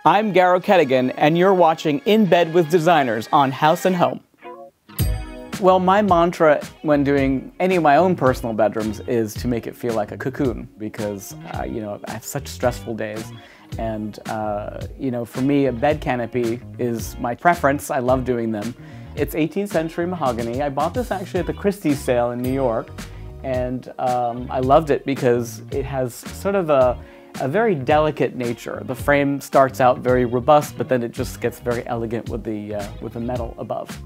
I'm Garo Kedigan, and you're watching In Bed with Designers on House & Home. Well, my mantra when doing any of my own personal bedrooms is to make it feel like a cocoon because, you know, I have such stressful days. And, you know, for me, a bed canopy is my preference. I love doing them. It's 18th century mahogany. I bought this actually at the Christie's sale in New York. And I loved it because it has sort of a very delicate nature. The frame starts out very robust, but then it just gets very elegant with the metal above.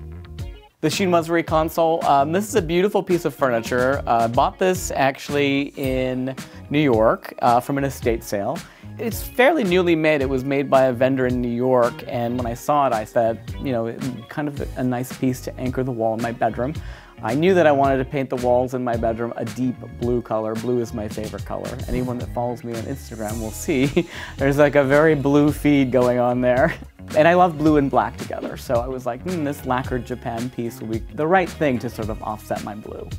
The chinoiserie console, this is a beautiful piece of furniture. Bought this actually in New York from an estate sale. It's fairly newly made. It was made by a vendor in New York, and when I saw it, I said, you know, kind of a nice piece to anchor the wall in my bedroom. I knew that I wanted to paint the walls in my bedroom a deep blue color. Blue is my favorite color. Anyone that follows me on Instagram will see there's like a very blue feed going on there. And I love blue and black together, so I was like, this lacquered Japan piece will be the right thing to sort of offset my blue.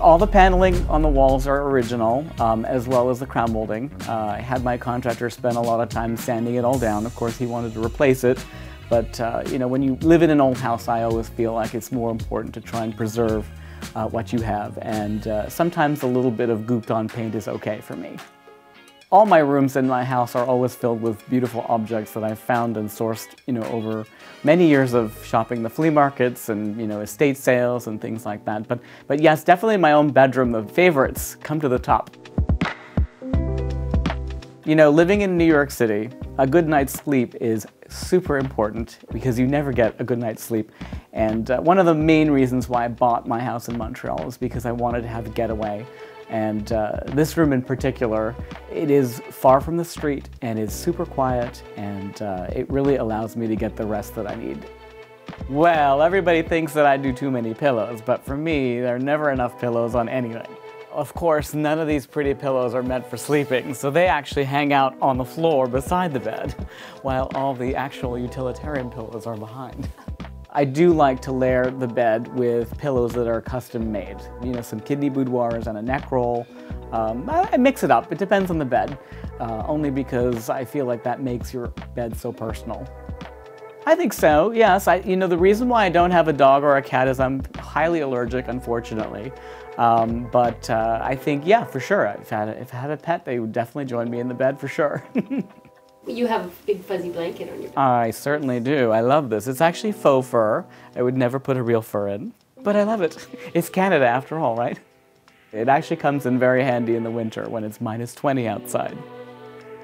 All the paneling on the walls are original, as well as the crown molding. I had my contractor spend a lot of time sanding it all down. Of course, he wanted to replace it. But you know, when you live in an old house, I always feel like it's more important to try and preserve what you have. And sometimes a little bit of gooped-on paint is okay for me. All my rooms in my house are always filled with beautiful objects that I've found and sourced, you know, over many years of shopping the flea markets and, you know, estate sales and things like that. But yes, definitely in my own bedroom, the favorites come to the top. You know, living in New York City, a good night's sleep is super important because you never get a good night's sleep. And one of the main reasons why I bought my house in Montreal is because I wanted to have a getaway. And this room in particular, it is far from the street and is super quiet, and it really allows me to get the rest that I need. Well, everybody thinks that I do too many pillows, but for me, there are never enough pillows on anything. Of course, none of these pretty pillows are meant for sleeping, so they actually hang out on the floor beside the bed, while all the actual utilitarian pillows are behind. I do like to layer the bed with pillows that are custom made. You know, some kidney boudoirs and a neck roll. I mix it up, it depends on the bed, only because I feel like that makes your bed so personal. I think so, yes. You know, the reason why I don't have a dog or a cat is I'm highly allergic, unfortunately. But I think, yeah, for sure, if I had a pet, they would definitely join me in the bed for sure. You have a big fuzzy blanket on your bed. I certainly do. I love this. It's actually faux fur. I would never put a real fur in, but I love it. It's Canada after all, right? It actually comes in very handy in the winter when it's -20 outside.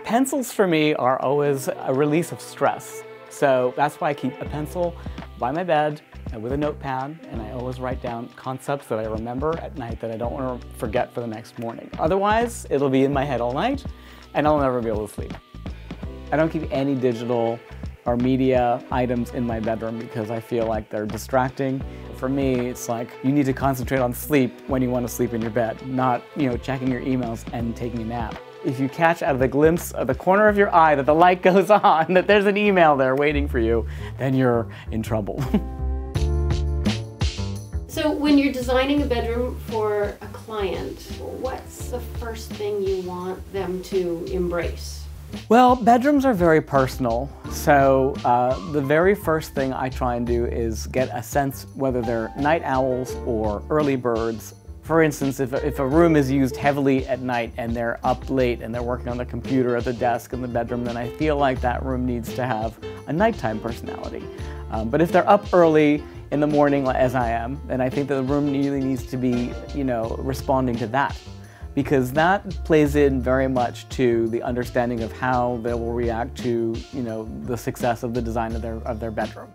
Pencils for me are always a release of stress. So that's why I keep a pencil by my bed and with a notepad, and I always write down concepts that I remember at night that I don't want to forget for the next morning. Otherwise, it'll be in my head all night, and I'll never be able to sleep. I don't keep any digital or media items in my bedroom because I feel like they're distracting. For me, it's like you need to concentrate on sleep when you want to sleep in your bed, not, you know, checking your emails and taking a nap. If you catch out of the glimpse of the corner of your eye that the light goes on, that there's an email there waiting for you, then you're in trouble. So when you're designing a bedroom for a client, what's the first thing you want them to embrace? Well, bedrooms are very personal, so the very first thing I try and do is get a sense whether they're night owls or early birds. For instance, if a room is used heavily at night and they're up late and they're working on the computer at the desk in the bedroom, then I feel like that room needs to have a nighttime personality. But if they're up early in the morning, as I am, then I think that the room really needs to be, you know, responding to that. Because that plays in very much to the understanding of how they will react to, you know, the success of the design of their bedroom.